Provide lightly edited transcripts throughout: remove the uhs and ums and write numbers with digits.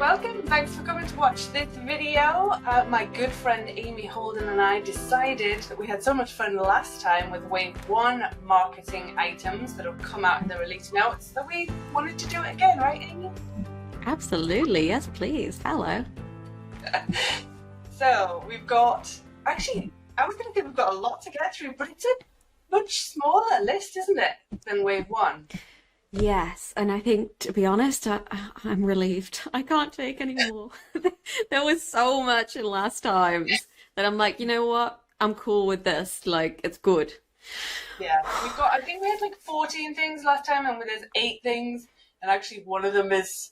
Welcome, thanks for coming to watch this video. My good friend Amey Holden and I decided that we had so much fun last time with Wave 1 marketing items that have come out in the release notes that we wanted to do it again, right, Amey? Absolutely, yes please. Hello. So we've got, actually, I was going to think we've got a lot to get through, but it's a much smaller list, isn't it, than Wave 1? Yes, and I think, to be honest, I'm relieved. I can't take any more. There was so much in last times that I'm like, you know what? I'm cool with this. Like, it's good. Yeah, I think we had like 14 things last time, and there's 8 things, and actually one of them is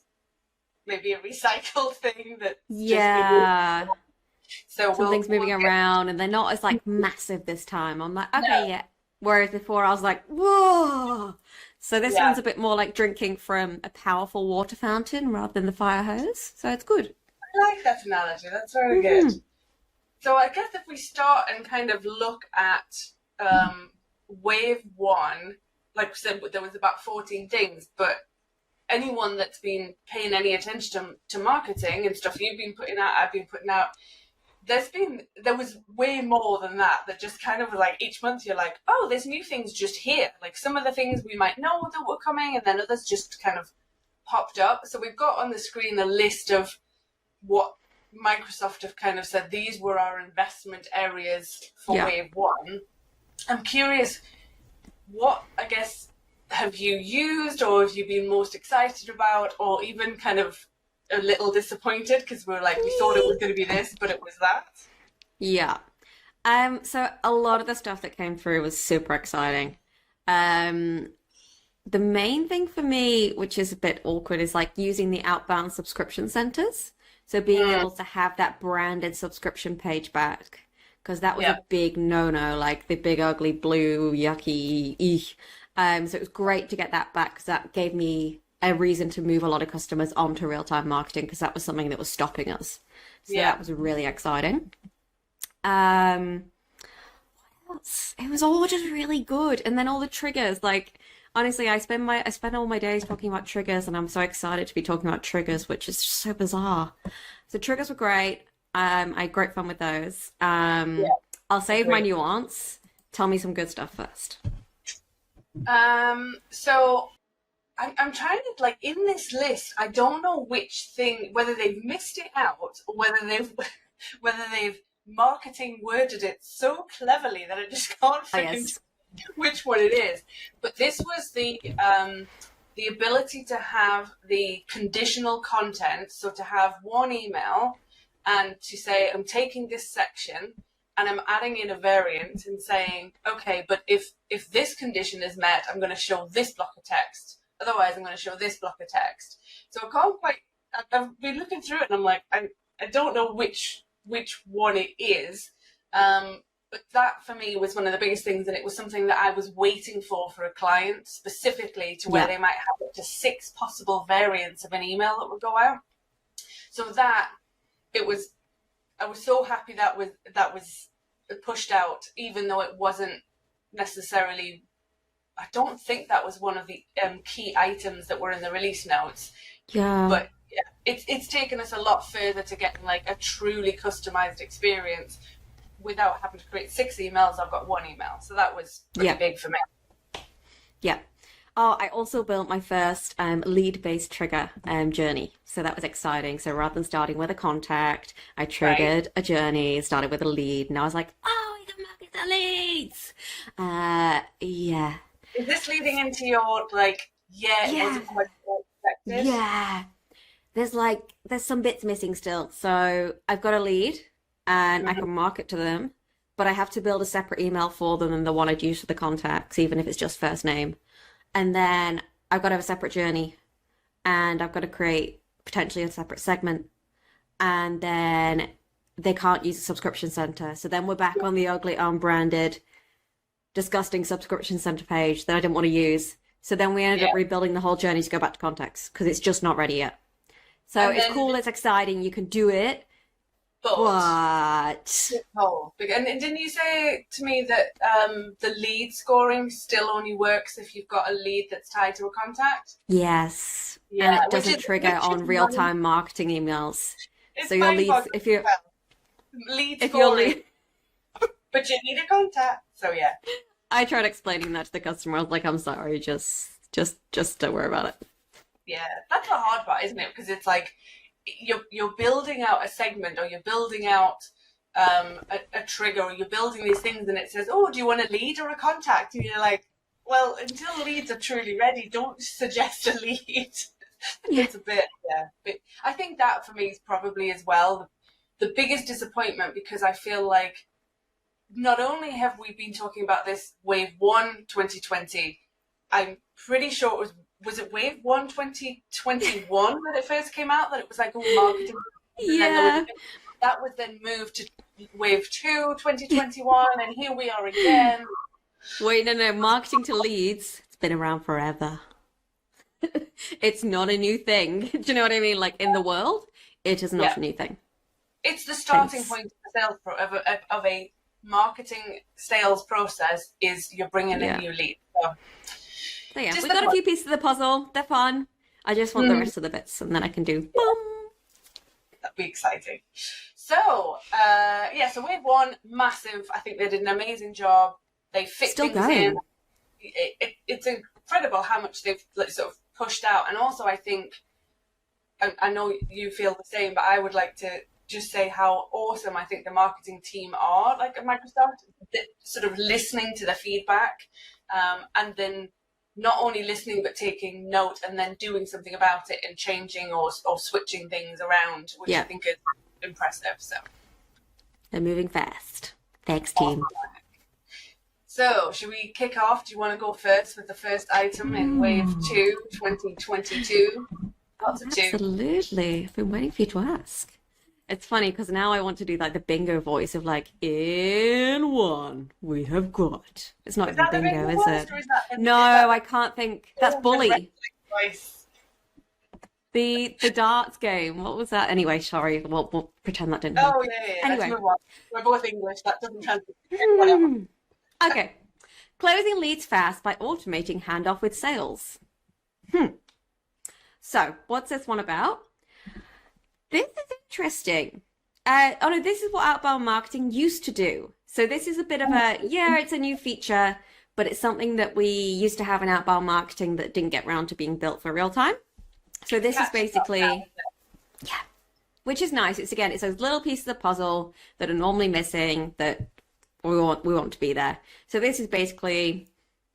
maybe a recycled thing that Yeah. so Something's moving we'll around and they're not as like massive this time. I'm like, okay, no, yeah. Whereas before I was like, whoa. So this yeah, one's a bit more like drinking from a powerful water fountain rather than the fire hose. So it's good. I like that analogy. That's very good. Hmm. So I guess if we start and kind of look at wave 1, like I said, there was about 14 things, but anyone that's been paying any attention to marketing and stuff you've been putting out, I've been putting out, there was way more than that just kind of like each month you're like, oh, there's new things just here. Like some of the things we might know that were coming, and then others just kind of popped up. So we've got on the screen a list of what Microsoft have kind of said these were our investment areas for Yeah. wave 1. I'm curious, what, I guess, have you used, or have you been most excited about, or even kind of a little disappointed because we were like, we thought it was going to be this, but it was that? Yeah. So a lot of the stuff that came through was super exciting. Um, the main thing for me, which is a bit awkward, is like using the outbound subscription centers. So being Mm, able to have that branded subscription page back, because that was yeah, a big no-no, like the big ugly blue yucky eek. So it was great to get that back because that gave me a reason to move a lot of customers onto real-time marketing because that was something that was stopping us. So yeah, that was really exciting. Um, it was all just really good. And then all the triggers, like honestly, I spend all my days talking about triggers and I'm so excited to be talking about triggers, which is just so bizarre. So triggers were great. I had great fun with those. yeah, I'll save my agreed. nuance. Tell me some good stuff first. So I'm trying to, like, in this list, I don't know which thing, whether they've missed it out or whether they've whether they've marketing worded it so cleverly that I just can't Oh, find yes. which one it is. But this was the ability to have the conditional content, so to have one email and to say, I'm taking this section and I'm adding in a variant and saying, okay, but if this condition is met, I'm going to show this block of text. Otherwise, I'm going to show this block of text. So I can't quite. I've been looking through it, and I'm like, I don't know which one it is. But that for me was one of the biggest things, and it was something that I was waiting for a client specifically, to where Yeah. they might have up to 6 possible variants of an email that would go out. So that it was, I was so happy that was pushed out, even though it wasn't necessarily. I don't think that was one of the key items that were in the release notes, Yeah. but yeah, it's taken us a lot further to get like a truly customized experience without having to create 6 emails. I've got 1 email, so that was pretty Yeah. big for me. Yeah. Oh, I also built my first lead-based trigger journey. So that was exciting. So rather than starting with a contact, I Right? triggered a journey, started with a lead, and I was like, oh, we can market the leads. Yeah. Is this leading into your like? Yeah, it Yeah. wasn't quite what I expected. Yeah. There's some bits missing still. So I've got a lead and I Hmm. can market to them, but I have to build a separate email for them than the one I'd use for the contacts, even if it's just first name. And then I've got to have a separate journey and I've got to create potentially a separate segment. And then they can't use a subscription center. So then we're back on the ugly, unbranded, disgusting subscription center page that I didn't want to use. So then we ended Yeah, up rebuilding the whole journey to go back to contacts because it's just not ready yet. So and it's then cool, it's exciting, you can do it, but. but Oh, and didn't you say to me that the lead scoring still only works if you've got a lead that's tied to a contact? yes, and Yeah, it doesn't trigger on real-time marketing emails. So your leads, if you're leads if you're scoring, but you need a contact. So yeah. I tried explaining that to the customer. I was like, I'm sorry, just don't worry about it. Yeah, that's the hard part, isn't it? Because it's like you're building out a segment, or you're building out a trigger, or you're building these things, and it says, "Oh, do you want a lead or a contact?" And you're like, "Well, until leads are truly ready, don't suggest a lead." Yeah. It's a bit, yeah. But I think that for me is probably as well the biggest disappointment, because I feel like not only have we been talking about this wave 1 2020, I'm pretty sure it was it wave 1 2021 that it first came out, that it was like all marketing. Yeah. That was then moved to wave 2 2021, and here we are again. Wait, no, marketing to leads, it's been around forever. It's not a new thing. Do you know what I mean? Like in the world, it is not a new thing. It's the starting point of the sales of a marketing sales process, is you're bringing in new leads. So yeah, we got a few pieces of the puzzle. They're fun. I just want the rest of the bits, and then I can do boom. That'd be exciting. So so wave 1, massive. I think they did an amazing job. They fit things in. It's incredible how much they've sort of pushed out. And also, I think, I know you feel the same, but I would like to just say how awesome I think the marketing team are, like at Microsoft, sort of listening to the feedback, and then not only listening but taking note, and then doing something about it and changing or switching things around, which I think is impressive. So they're moving fast. Thanks, team. So should we kick off? Do you want to go first with the first item in wave 2 2022? Absolutely. I've been waiting for you to ask. It's funny because now I want to do like the bingo voice of like, in 1 we have got. It's not even bingo, is it? No, I can't think. That's bully. The darts game. What was that? Anyway, sorry. We'll pretend that didn't happen. Oh yeah. Anyway, let's move on. We're both English. That doesn't translate. Okay. Closing leads fast by automating handoff with sales. So, what's this one about? This is interesting. This is what outbound marketing used to do. So this is a bit of it's a new feature, but it's something that we used to have in outbound marketing that didn't get around to being built for real time. So this is basically, which is nice. It's those little pieces of the puzzle that are normally missing that we want to be there. So this is basically,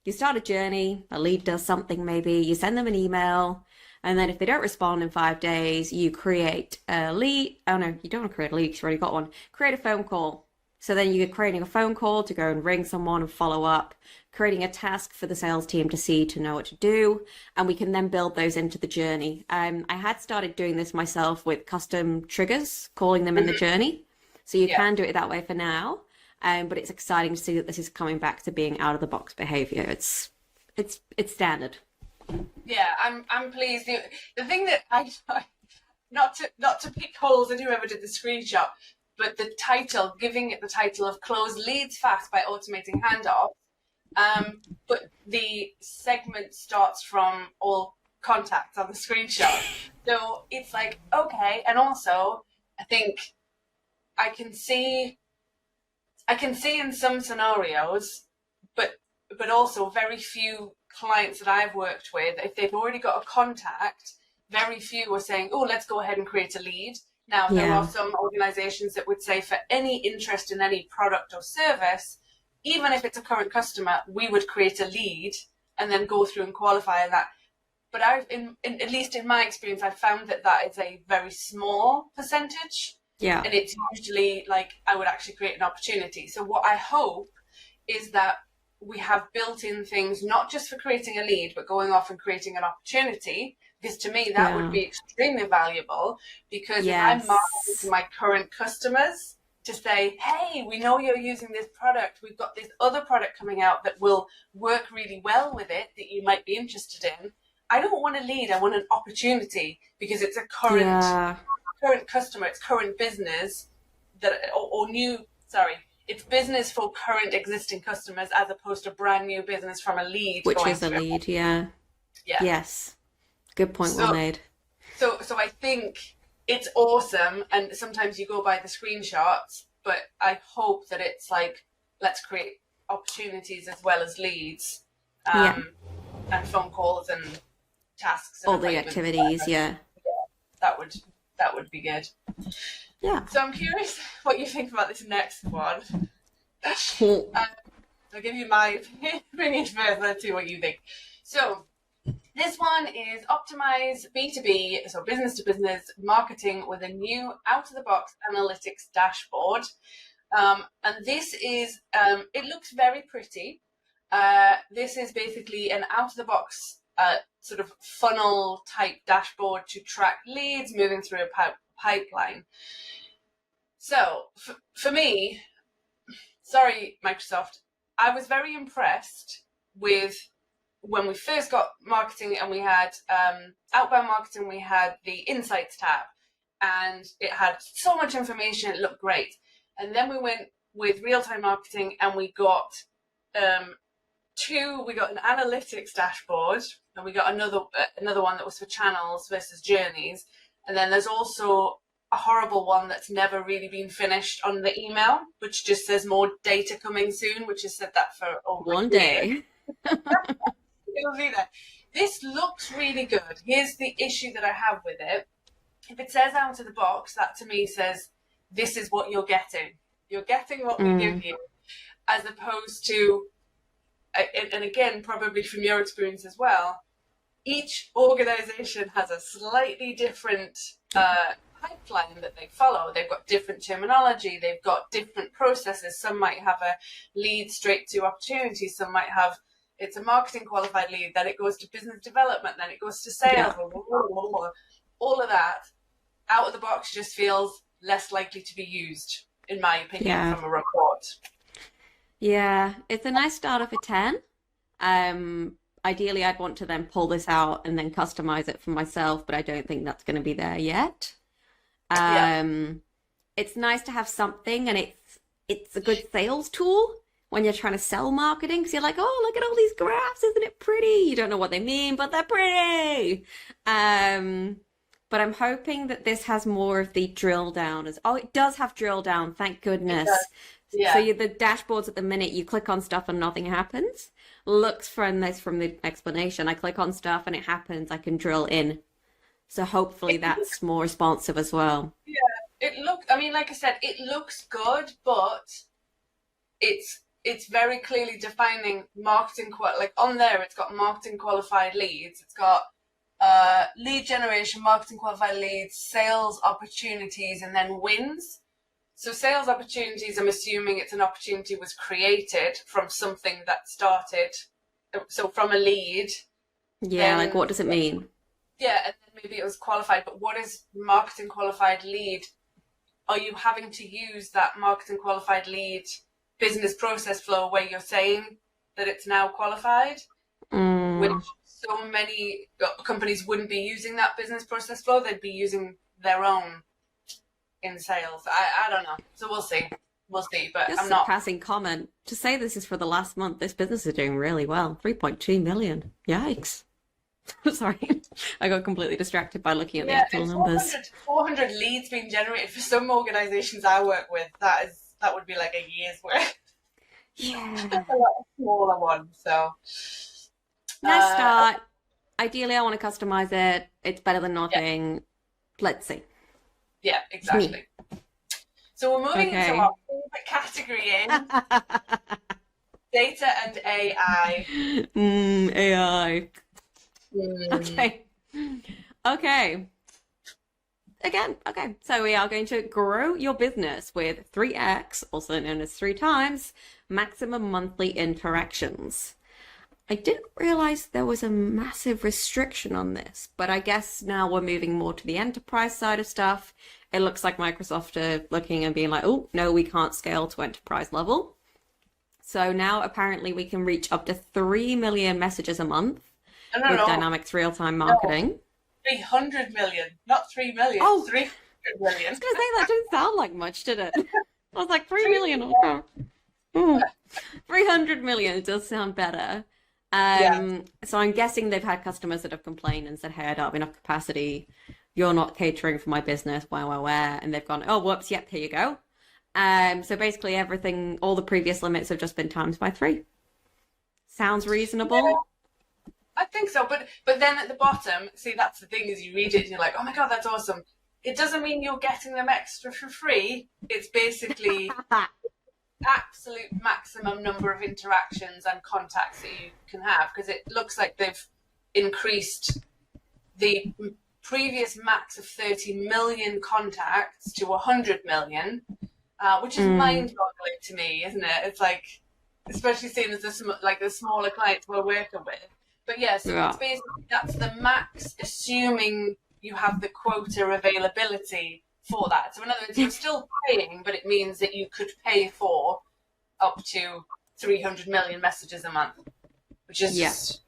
you start a journey, a lead does something maybe, you send them an email, and then if they don't respond in 5 days, you create a lead. Oh no, you don't want to create a lead because you've already got one. Create a phone call. So then you're creating a phone call to go and ring someone and follow up, creating a task for the sales team to know what to do. And we can then build those into the journey. I had started doing this myself with custom triggers, calling them in the journey. So you can do it that way for now. But it's exciting to see that this is coming back to being out of the box behavior. It's standard. Yeah, I'm pleased. The thing that I not to pick holes in whoever did the screenshot, but the title, giving it the title of "Close Leads Fast by Automating Handoffs," but the segment starts from all contacts on the screenshot. So it's like, okay, and also I think I can see in some scenarios, but also very few clients that I've worked with, if they've already got a contact, very few are saying, oh, let's go ahead and create a lead. Now, there are some organizations that would say for any interest in any product or service, even if it's a current customer, we would create a lead and then go through and qualify that. But at least in my experience, I've found that is a very small percentage. Yeah. And it's usually like I would actually create an opportunity. So what I hope is that we have built in things, not just for creating a lead, but going off and creating an opportunity. Because to me, that would be extremely valuable. Because if I'm marketing to my current customers to say, hey, we know you're using this product. We've got this other product coming out that will work really well with it that you might be interested in. I don't want a lead. I want an opportunity because it's a current customer, it's current business it's business for current existing customers as opposed to brand new business from a lead. Which is a lead, Yes. Good point, well made. So I think it's awesome, and sometimes you go by the screenshots, but I hope that it's like, let's create opportunities as well as leads, and phone calls and tasks. And all the activities, that would be good. Yeah. So I'm curious what you think about this next one. I'll give you my opinion first, let's see what you think. So this one is Optimise B2B, so business to business marketing with a new out-of-the-box analytics dashboard. And this is, it looks very pretty. This is basically an out-of-the-box sort of funnel type dashboard to track leads moving through a pipeline. So for me, sorry, Microsoft, I was very impressed with when we first got marketing and we had outbound marketing, we had the insights tab and it had so much information, it looked great. And then we went with real-time marketing and we got an analytics dashboard, and we got another one that was for channels versus journeys. And then there's also a horrible one that's never really been finished on the email, which just says more data coming soon, which has said that for over one day. You'll see that. This looks really good. Here's the issue that I have with it. If it says out of the box, that to me says, this is what you're getting. You're getting what we give you, as opposed to, and again, probably from your experience as well, each organization has a slightly different pipeline that they follow. They've got different terminology. They've got different processes. Some might have a lead straight to opportunity. Some might have, it's a marketing qualified lead, then it goes to business development, then it goes to sales, all of that out of the box just feels less likely to be used, in my opinion, from a report. Yeah, it's a nice starter for 10. Ideally, I'd want to then pull this out and then customize it for myself, but I don't think that's going to be there yet. It's nice to have something, and it's a good sales tool when you're trying to sell marketing, because you're like, oh, look at all these graphs, isn't it pretty? You don't know what they mean, but they're pretty. But I'm hoping that this has more of the drill down. It does have drill down, thank goodness. Yeah. So the dashboards at the minute, you click on stuff and nothing happens. Looks from the explanation, I click on stuff and it happens, I can drill in. So hopefully that's more responsive as well. Yeah, like I said, it looks good, but it's very clearly defining marketing, like on there it's got marketing qualified leads, it's got lead generation, marketing qualified leads, sales opportunities, and then wins. So sales opportunities, I'm assuming it's an opportunity was created from something that started, so from a lead. Yeah, like what does it mean? Yeah, and then maybe it was qualified, but what is marketing qualified lead? Are you having to use that marketing qualified lead business process flow where you're saying that it's now qualified? Which so many companies wouldn't be using that business process flow, they'd be using their own in sales. I don't know. So we'll see. But Just I'm not. A passing comment to say this is for the last month. This business is doing really well. 3.2 million. Yikes. Sorry, I got completely distracted by looking at the actual numbers. 400 leads being generated for some organizations I work with. That would be like a year's worth. Yeah. A lot smaller one. So nice start. Ideally, I want to customize it. It's better than nothing. Yeah. Let's see. Yeah, exactly. So we're moving into our favorite category data and AI. AI. Okay. Okay. So we are going to grow your business with 3x, also known as 3 times, maximum monthly interactions. I didn't realize there was a massive restriction on this, but I guess now we're moving more to the enterprise side of stuff. It looks like Microsoft are looking and being like, oh, no, we can't scale to enterprise level. So now apparently we can reach up to 3 million messages a month with Dynamics real-time marketing. No. 300 million, not 3 million. Oh, 300 million. I was going to say, that didn't sound like much, did it? I was like, 3 million. Okay. 300 million, it does sound better. Yeah. So I'm guessing they've had customers that have complained and said, hey, I don't have enough capacity. You're not catering for my business, where. And they've gone, oh, whoops, yep, here you go. So basically everything, all the previous limits have just been times by 3. Sounds Yeah, reasonable. I think so. But then at the bottom, see, that's the thing, is you read it and you're like, oh my God, that's awesome. It doesn't mean you're getting them extra for free. It's basically absolute maximum number of interactions and contacts that you can have, because it looks like they've increased the previous max of 30 million contacts to 100 million, which is Mm, mind-boggling to me, isn't it? It's like, especially seeing as the smaller clients we're working with. But yeah, so it's yeah. basically, that's the max, assuming you have the quota availability for that. So in other words, you're still paying, but it means that you could pay for up to 300 million messages a month, which is Yeah. just,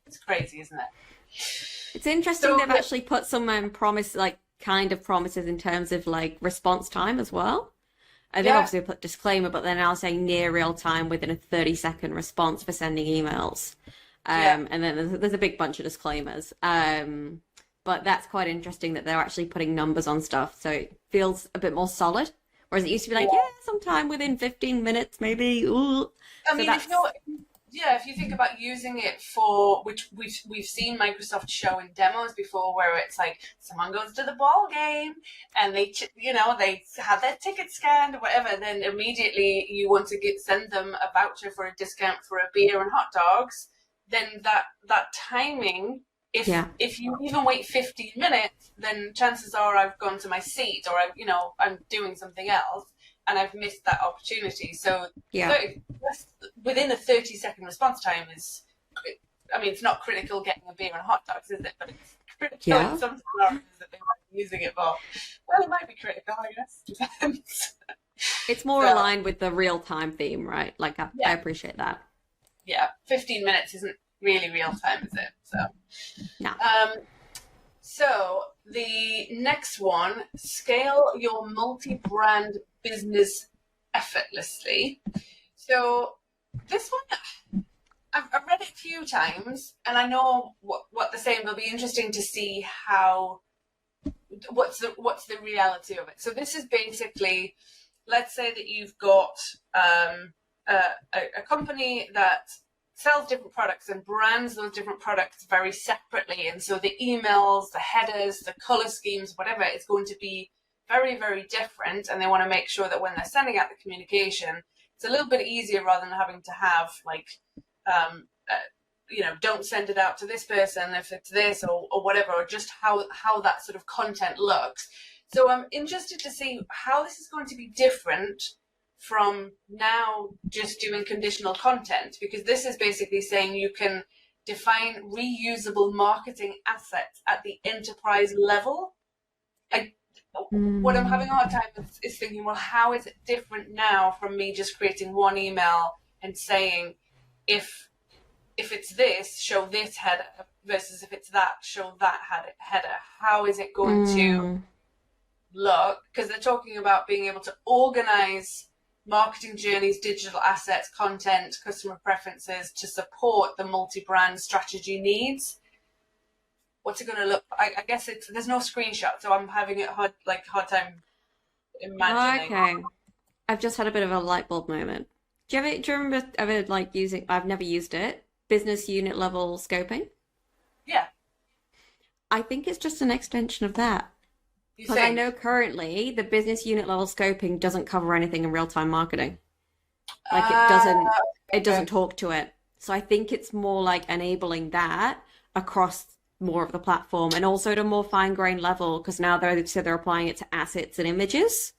it's crazy, isn't it? It's interesting So they've actually put some promise, like kind of promises in terms of like response time as well. And they've yeah, obviously put disclaimer, but they're now saying near real time within a 30-second response for sending emails. yeah, And then there's a big bunch of disclaimers. But that's quite interesting that they're actually putting numbers on stuff. So it feels a bit more solid. Whereas it used to be like, yeah. yeah, sometime within 15 minutes, maybe. Ooh. I So mean, if that's, you're, yeah, if you think about using it for, which we've seen Microsoft show in demos before, where it's like someone goes to the ball game and they have their ticket scanned or whatever, then immediately you want to send them a voucher for a discount for a beer and hot dogs. Then that timing, yeah. if you even wait 15 minutes, then chances are I've gone to my seat, or I'm doing something else and I've missed that opportunity. So Yeah. 30, within a 30-second response time is, I mean, it's not critical getting a beer and hot dogs, is it? But it's critical in Yeah. some scenarios that they might be using it for. Well, it might be critical, I guess. Depends. It's more So, aligned with the real time theme, right? Like, I yeah, appreciate that. yeah. 15 minutes isn't really real time, is it? No. So the next one, scale your multi-brand business effortlessly. So this one, I've read it a few times, and I know what they're saying. It'll be interesting to see what's the reality of it. So this is basically, let's say that you've got a, a company that sells different products and brands those different products very separately, and so the emails, the headers, the color schemes, whatever, is going to be very, very different, and they want to make sure that when they're sending out the communication, it's a little bit easier, rather than having to have like don't send it out to this person if it's this, or whatever, or just how that sort of content looks. So I'm interested to see how this is going to be different from now just doing conditional content, because this is basically saying you can define reusable marketing assets at the enterprise level. I, what I'm having a hard time is thinking, well, how is it different now from me just creating one email and saying, if it's this, show this header, versus if it's that, show that header. How is it going to Mm, look? Because they're talking about being able to organize marketing journeys, digital assets, content, customer preferences to support the multi-brand strategy needs. What's it going to look? I guess there's no screenshot, so I'm having a hard time imagining. okay. I've just had a bit of a light bulb moment. Do you remember ever like using, I've never used it, business unit level scoping? Yeah, I think it's just an extension of that. you Because I think? know currently the business unit level scoping doesn't cover anything in real time marketing. Like Uh, it doesn't okay. talk to it. So I think it's more like enabling that across more of the platform, and also at a more fine grained level, because now they're applying it to assets and images.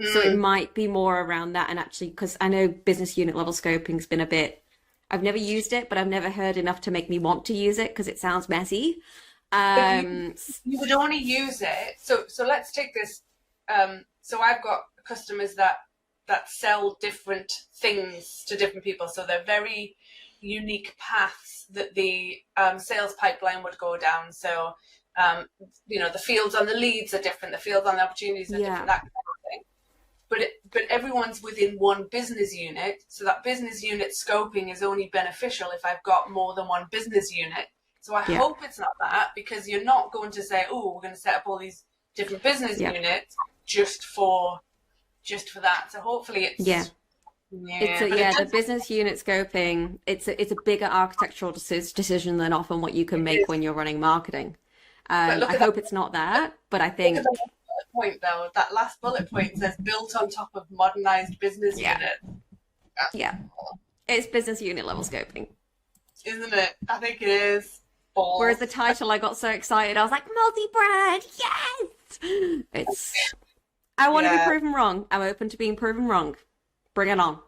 So it Mm, might be more around that. And actually, because I know business unit level scoping's been a bit, I've never used it, but I've never heard enough to make me want to use it because it sounds messy. but Um, you would only use it. So let's take this. So I've got customers that sell different things to different people. So they're very unique paths that the sales pipeline would go down. So the fields on the leads are different. The fields on the opportunities are different. yeah. That kind of thing. but everyone's within one business unit. So that business unit scoping is only beneficial if I've got more than one business unit. So I hope it's not that, because you're not going to say, oh, we're going to set up all these different business units just for that. So hopefully it's the business unit scoping. It's a bigger architectural decision than often what you can make when you're running marketing. I hope it's not that, but I think point though, that last bullet point says built on top of modernized business unit. Yeah, it's business unit level scoping, isn't it? I think it is. Balls. Whereas the title, I got so excited, I was like, multi-brand, yes. I want to be proven wrong. I'm open to being proven wrong. Bring it on.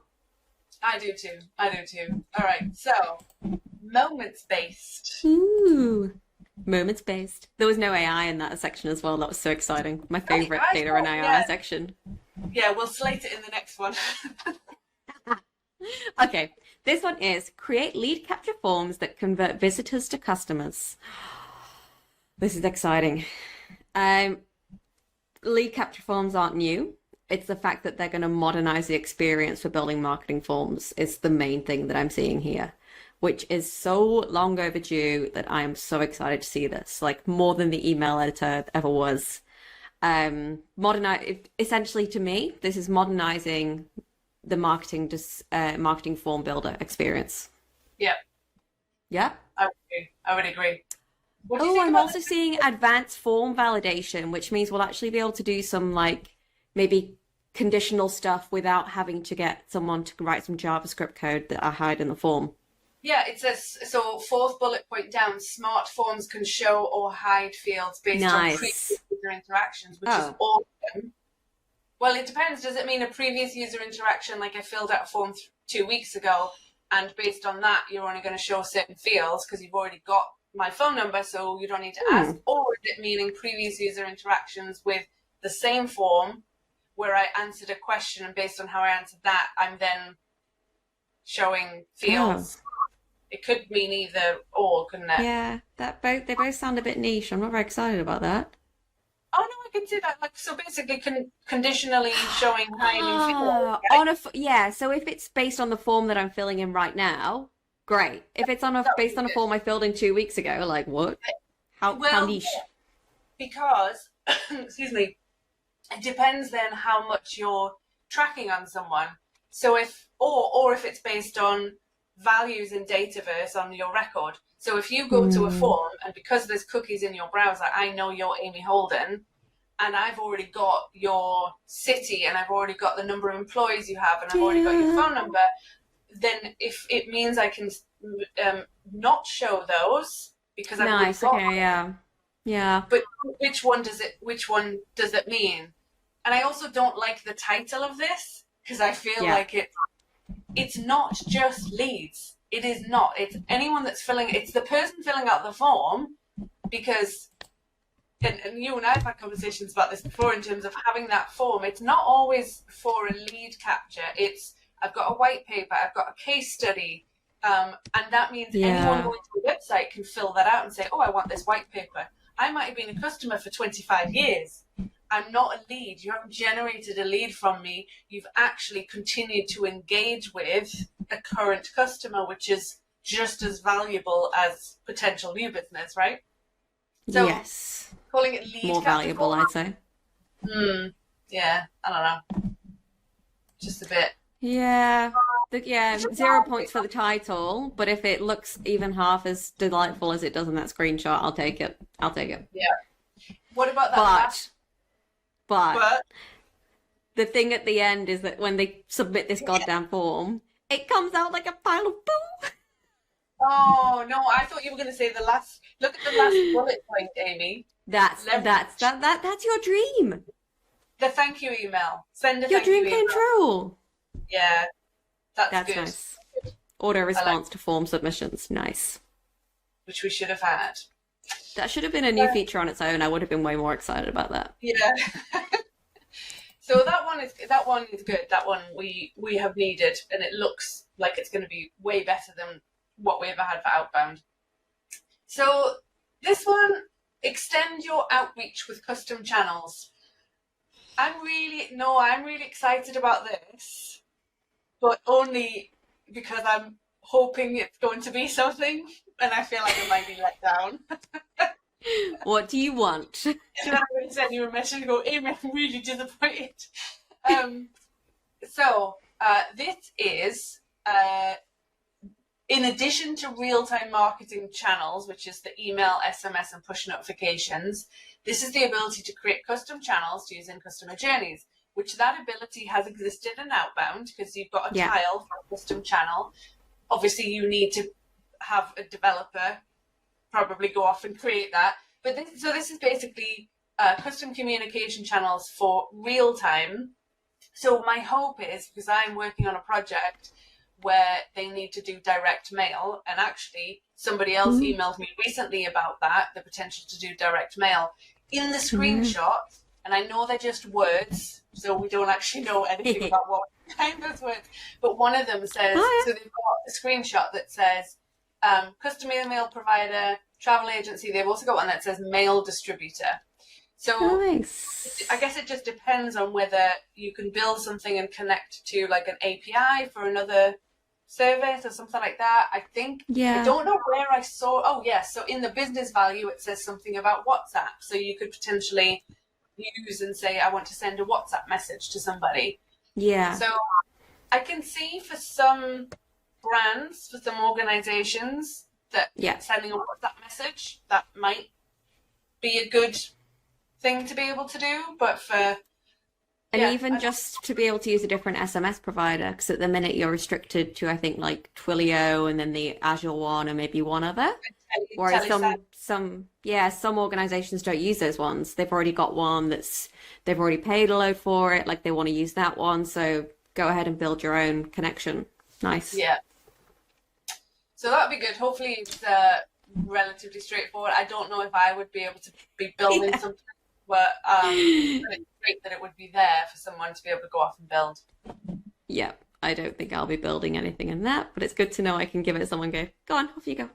I do too. All right, so moments based. Ooh. Moments based. There was no AI in that section as well. That was so exciting. My favorite data and AI section. Yeah, we'll slate it in the next one. Okay, this one is create lead capture forms that convert visitors to customers. This is exciting. Lead capture forms aren't new. It's the fact that they're going to modernize the experience for building marketing forms is the main thing that I'm seeing here, which is so long overdue that I am so excited to see this, like more than the email editor ever was. Essentially, to me, this is modernizing the marketing form builder experience. Yeah. Yeah. I would agree. I'm also seeing advanced form validation, which means we'll actually be able to do some like maybe conditional stuff without having to get someone to write some JavaScript code that I hide in the form. Yeah, it says, so fourth bullet point down, smart forms can show or hide fields based on previous user interactions, which is awesome. Well, it depends. Does it mean a previous user interaction, like I filled out a form 2 weeks ago, and based on that, you're only going to show certain fields because you've already got my phone number, so you don't need to ask? Or is it meaning previous user interactions with the same form where I answered a question, and based on how I answered that, I'm then showing fields? It could mean either or, couldn't it? Yeah, they both sound a bit niche. I'm not very excited about that. Oh no, I can see that. Like, so basically, conditionally showing hiding fields. Right? So if it's based on the form that I'm filling in right now, great. If it's based on a form I filled in 2 weeks ago, like what? How niche? Because, excuse me, it depends then how much you're tracking on someone. So if it's based on values in Dataverse on your record. So if you go to a form, and because there's cookies in your browser, I know you're Amey Holden, and I've already got your city, and I've already got the number of employees you have, and I've already got your phone number, then if it means I can not show those because I've yeah. But which one does it mean? And I also don't like the title of this, because I feel like it's not just leads. It is not. It's anyone that's it's the person filling out the form, because, and you and I have had conversations about this before in terms of having that form. It's not always for a lead capture. It's, I've got a white paper, I've got a case study, and that means anyone going to the website can fill that out and say, oh, I want this white paper. I might have been a customer for 25 years. I'm not a lead. You haven't generated a lead from me. You've actually continued to engage with a current customer, which is just as valuable as potential new business, right? So yes. Calling it lead more valuable, I'd say. Yeah, I don't know. Just a bit. Yeah. 0 points for the title, but if it looks even half as delightful as it does in that screenshot, I'll take it. Yeah. What about that? But the thing at the end is that when they submit this goddamn form, it comes out like a pile of poo. Oh no! I thought you were going to say the last. Look at the last bullet point, Amey. That's your dream. The thank you email. Send a your thank you dream came true. Yeah, that's good. Nice. Auto response to form submissions. Nice. Which we should have had. That should have been a new feature on its own. I would have been way more excited about that. Yeah. So that one is good. That one we have needed, and it looks like it's going to be way better than what we ever had for outbound. So this one, extend your outreach with custom channels. I'm really excited about this, but only because I'm hoping it's going to be something, and I feel like I might be let down. What do you want? And then I'm going to send you a message and go, Amey, I'm really disappointed. Um, this is, in addition to real-time marketing channels, which is the email, SMS, and push notifications, this is the ability to create custom channels using customer journeys, which that ability has existed in outbound because you've got a tile for a custom channel. Obviously, you need to have a developer probably go off and create that. But this is basically custom communication channels for real time. So my hope is, because I'm working on a project where they need to do direct mail, and actually somebody else emailed me recently about that, the potential to do direct mail. In the screenshot, and I know they're just words, so we don't actually know anything about what kind of words, but one of them says, so they've got a screenshot that says custom email provider, travel agency. They've also got one that says mail distributor. So I guess it just depends on whether you can build something and connect to like an API for another service or something like that. I think, I don't know where I saw, so in the business value, it says something about WhatsApp. So you could potentially use and say, I want to send a WhatsApp message to somebody. Yeah. So I can see for some brands, for some organizations, that sending a WhatsApp message, that might be a good thing to be able to do, but for even just to be able to use a different SMS provider, because at the minute you're restricted to, I think, like Twilio and then the Azure one and maybe one other. Whereas some organizations don't use those ones. They've already got one they've already paid a load for it, like they want to use that one. So go ahead and build your own connection. Nice. Yeah. So that'd be good. Hopefully it's relatively straightforward. I don't know if I would be able to be building something, but it's great that it would be there for someone to be able to go off and build. Yeah, I don't think I'll be building anything in that, but it's good to know I can give it to someone and go on, off you go.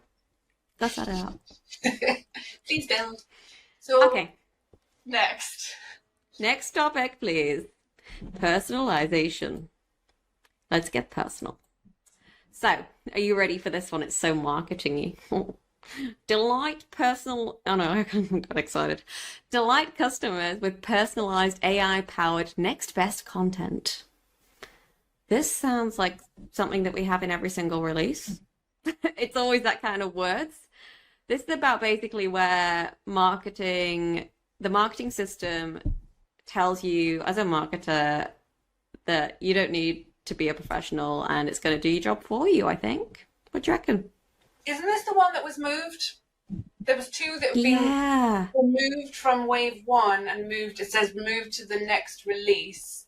That's that out. Please build. So okay. Next topic, please. Personalization. Let's get personal. So, are you ready for this one? It's so marketing-y. Delight I got excited. Delight customers with personalized AI-powered next best content. This sounds like something that we have in every single release. It's always that kind of words. This is about basically where the marketing system tells you as a marketer that you don't need to be a professional and it's going to do your job for you, I think. What do you reckon? Isn't this the one that was moved? There was two that have been removed from wave one and moved to the next release.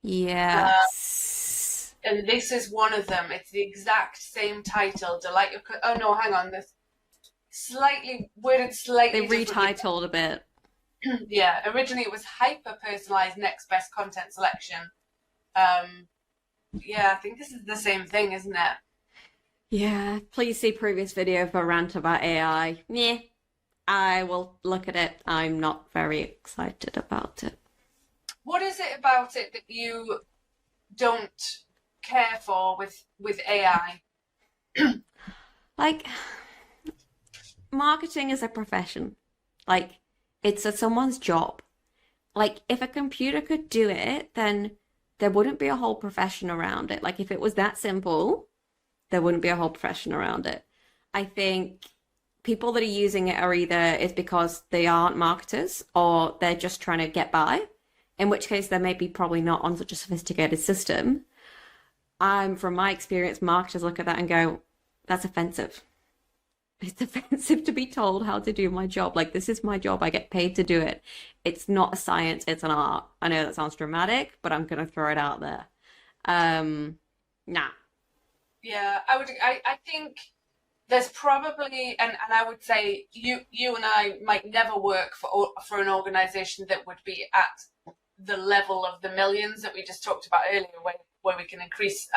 Yes. And this is one of them. It's the exact same title. Delight your... Oh, no, hang on. This worded slightly They retitled a bit. Yeah. Originally, it was hyper-personalized next best content selection. I think this is the same thing, isn't it? Yeah, please see previous video for a rant about AI. I will look at it. I'm not very excited about it. What is it about it that you don't care for with AI? Like, marketing is a profession. Like, it's someone's job. Like, if a computer could do it, then there wouldn't be a whole profession around it. Like, if it was that simple, there wouldn't be a whole profession around it. I think people that are using it are either it's because they aren't marketers or they're just trying to get by, in which case they may be probably not on such a sophisticated system. From my experience, marketers look at that and go, that's offensive. It's offensive to be told how to do my job. Like, this is my job. I get paid to do it. It's not a science. It's an art. I know that sounds dramatic, but I'm going to throw it out there. Nah. Yeah, I think there's probably, and I would say you and I might never work for an organization that would be at the level of the millions that we just talked about earlier, where we can increase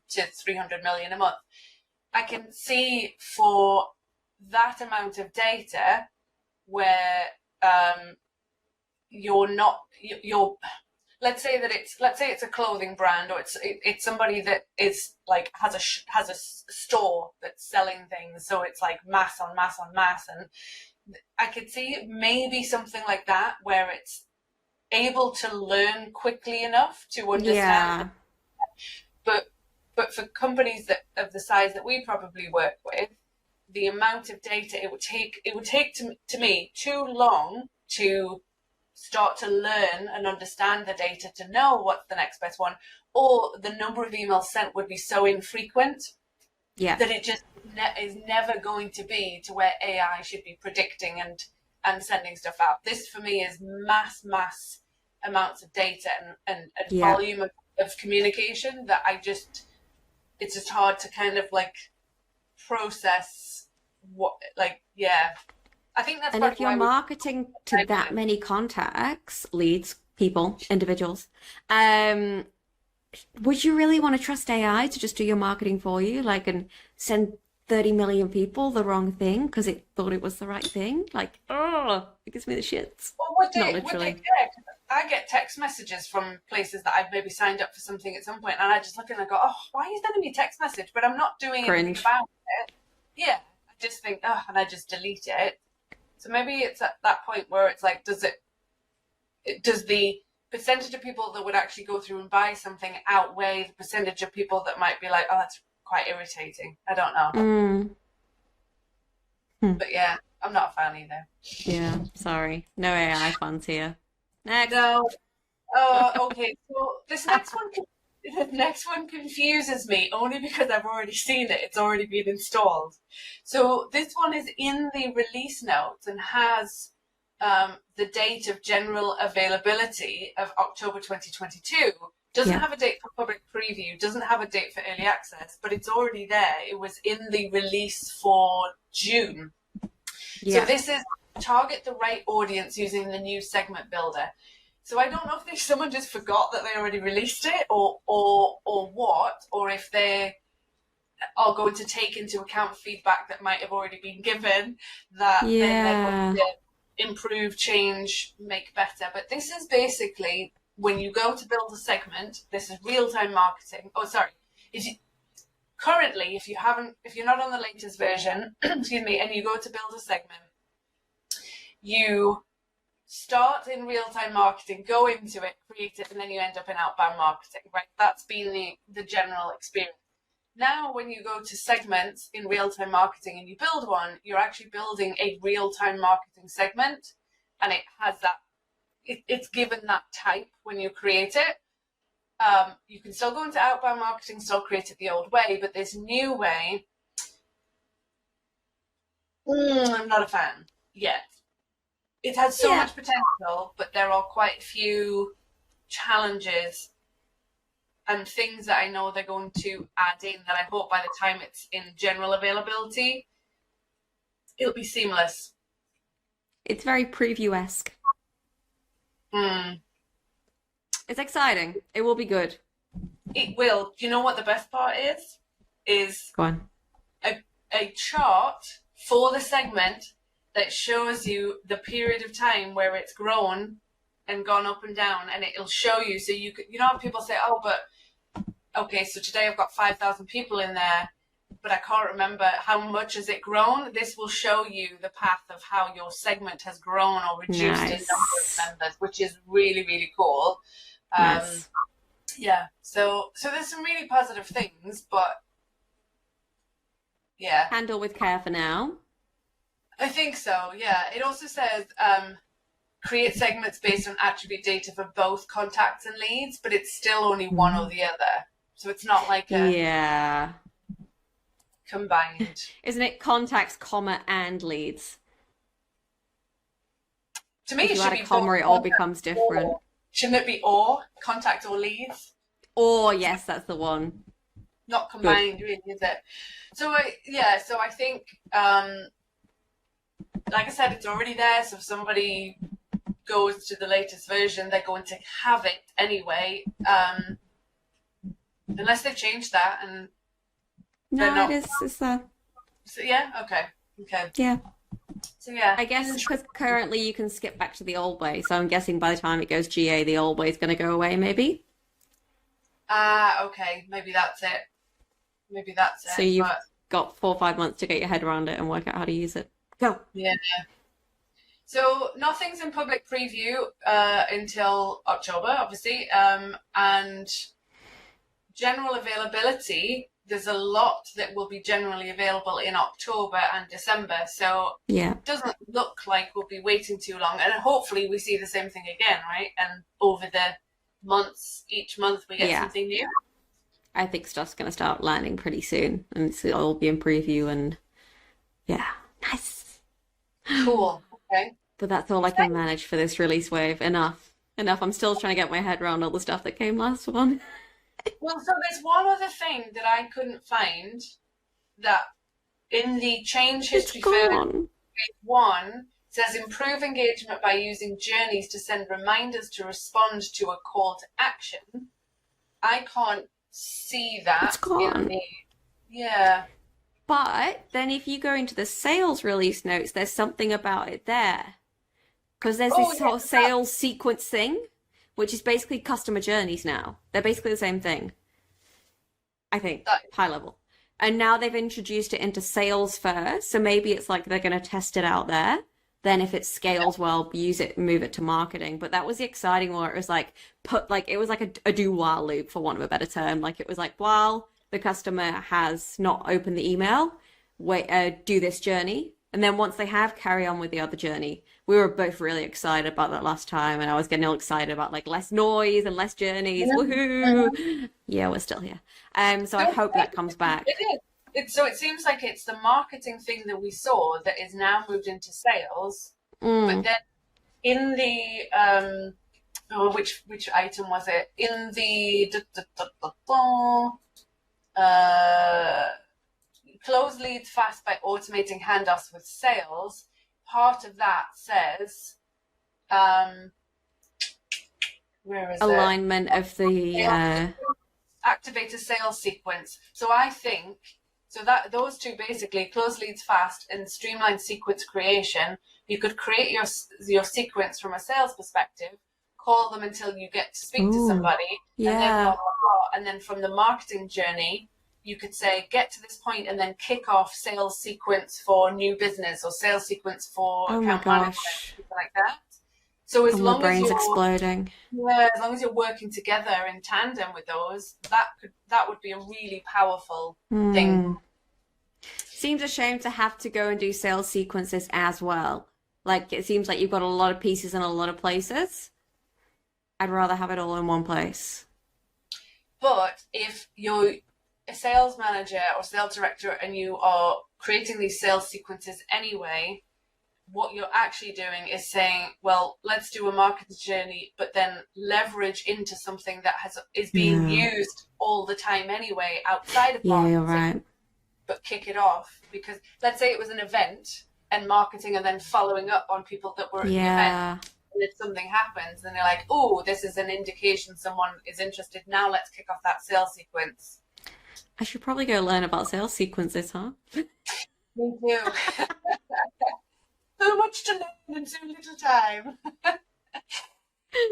to 300 million a month. I can see for that amount of data where you're let's say it's a clothing brand, or it's somebody that is like has a store that's selling things, so it's like mass on mass on mass, and I could see maybe something like that where it's able to learn quickly enough to understand. But for companies that of the size that we probably work with, the amount of data it would take to me too long to start to learn and understand the data to know what's the next best one, or the number of emails sent would be so infrequent that it just is never going to be to where AI should be predicting and sending stuff out. This for me is mass amounts of data and volume of communication that it's just hard to kind of like process what, like, I think that's. And if you're marketing to that many contacts, leads, people, individuals, would you really want to trust AI to just do your marketing for you, like, and send 30 million people the wrong thing because it thought it was the right thing? Like, oh, it gives me the shits. Well, not literally. I get text messages from places that I've maybe signed up for something at some point, and I just look and I go, oh, why are you sending me a text message? But I'm not doing anything about it. Yeah, I just think, oh, and I just delete it. So maybe it's at that point where it's like, does the percentage of people that would actually go through and buy something outweigh the percentage of people that might be like, oh, that's quite irritating? I don't know. But yeah, I'm not a fan either. Yeah, sorry. No AI fans here. Next. No. Oh, okay. So this next one confuses me only because I've already seen it. It's already been installed. So this one is in the release notes and has the date of general availability of October 2022. Doesn't have a date for public preview, doesn't have a date for early access, but it's already there. It was in the release for June. So this is target the right audience using the new segment builder. So I don't know if someone just forgot that they already released it, or what, or if they are going to take into account feedback that might have already been given that then they're going to improve, change, make better. But this is basically when you go to build a segment. This is real-time marketing. Oh, sorry. If you're not on the latest version, excuse me, and you go to build a segment, you start in real-time marketing, go into it, create it, and then you end up in outbound marketing, right? That's been the general experience. Now, when you go to segments in real-time marketing and you build one, you're actually building a real-time marketing segment, and it has that, it's given that type when you create it. You can still go into outbound marketing, still create it the old way, but this new way, I'm not a fan yet. It has so much potential, but there are quite a few challenges and things that I know they're going to add in that I hope by the time it's in general availability, it'll be seamless. It's very preview-esque. It's exciting. It will be good. It will. Do you know what the best part is? Go on. A chart for the segment that shows you the period of time where it's grown and gone up and down, and it'll show you. So you know how people say, oh, but okay, so today I've got 5,000 people in there, but I can't remember how much has it grown. This will show you the path of how your segment has grown or reduced in number of members, which is really, really cool. Yeah, so there's some really positive things, but handle with care for now. I think so, yeah. It also says create segments based on attribute data for both contacts and leads, but it's still only one or the other. So it's not like a combined. Isn't it contacts, comma, and leads? To me, if it you should add be a comma, it all becomes different. Shouldn't it be or contact or leads? Or yes, that's the one. Not combined, really, is it? So I think, like I said, it's already there. So if somebody goes to the latest version, they're going to have it anyway, unless they've changed that. And no, it is. It's there. So, yeah. Okay. Yeah. So yeah. I guess because currently you can skip back to the old way, so I'm guessing by the time it goes GA, the old way is going to go away, maybe. Okay, maybe that's it. Maybe that's So it. you've But got 4 or 5 months to get your head around it and work out how to use it. Go. yeah. So nothing's in public preview until October, obviously, and general availability. There's a lot that will be generally available in October and December, so Yeah. it doesn't look like we'll be waiting too long. And hopefully we see the same thing again, right? And over the months, each month we get Yeah. something new. I think stuff's going to start landing pretty soon, and it'll all be in preview, and yeah. Nice. Cool. Okay. But that's all I can manage for this release wave. Enough. Enough. I'm still trying to get my head around all the stuff that came last one. Well, so there's one other thing that I couldn't find that in the change It's history for gone. phase one says improve engagement by using journeys to send reminders to respond to a call to action. I can't see that It's gone. Yeah. But then if you go into the sales release notes, there's something about it there. Because there's this sort of sales sequence thing, which is basically customer journeys now. They're basically the same thing, I think, high level. And now they've introduced it into sales first. So maybe it's like they're going to test it out there. Then if it scales well, use it, move it to marketing. But that was the exciting one. It was like, it was like a do while loop, for want of a better term. Like it was like, while the customer has not opened the email, do this journey. And then once they have, carry on with the other journey. We were both really excited about that last time, and I was getting all excited about like less noise and less journeys. Woohoo! Yeah, we're still here. So I hope that comes back. It is. So it seems like it's the marketing thing that we saw that is now moved into sales. But then in the which item was it? In the close leads fast by automating handoffs with sales. Part of that says, where is alignment of the activate a sales sequence. So I think that those two basically, close leads fast and streamlined sequence creation. You could create your sequence from a sales perspective, call them until you get to speak to somebody, and then blah, blah, blah. And then from the marketing journey, you could say, get to this point and then kick off sales sequence for new business or sales sequence for account management, something like that. So as long brain's as exploding. Yeah, as long as you're working together in tandem with those, that would be a really powerful thing. Seems a shame to have to go and do sales sequences as well. Like it seems like you've got a lot of pieces in a lot of places. I'd rather have it all in one place. But if you're a sales manager or sales director and you are creating these sales sequences anyway, what you're actually doing is saying, well, let's do a marketing journey, but then leverage into something that is being used all the time anyway outside of marketing. Yeah, you're right. But kick it off, because let's say it was an event and marketing and then following up on people that were at the event. And if something happens, then they're like, oh, this is an indication someone is interested. Now let's kick off that sales sequence. I should probably go learn about sales sequences, huh? Me too. So much to learn in so little time.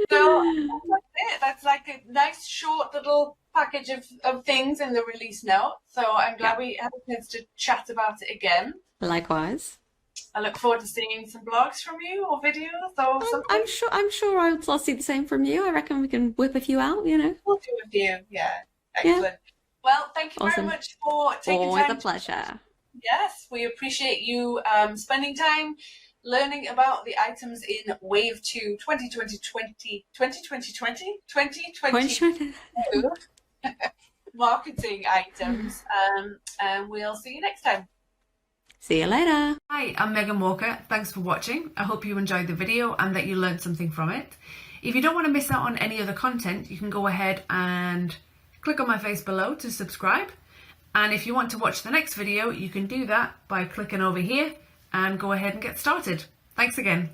So that's it. That's like a nice short little package of things in the release note. So I'm glad we had a chance to chat about it again. Likewise. I look forward to seeing some blogs from you or videos or something. I'm sure I'll see the same from you. I reckon we can whip a few out, you know. We'll do a few. Yeah. Excellent. Yeah. Well, thank you very much for taking time. Always a pleasure. Yes, we appreciate you spending time learning about the items in Wave 2 2022 marketing items. And we'll see you next time. See you later. Hi, I'm Megan Walker. Thanks for watching. I hope you enjoyed the video and that you learned something from it. If you don't want to miss out on any other content, you can go ahead and click on my face below to subscribe. And if you want to watch the next video, you can do that by clicking over here and go ahead and get started. Thanks again.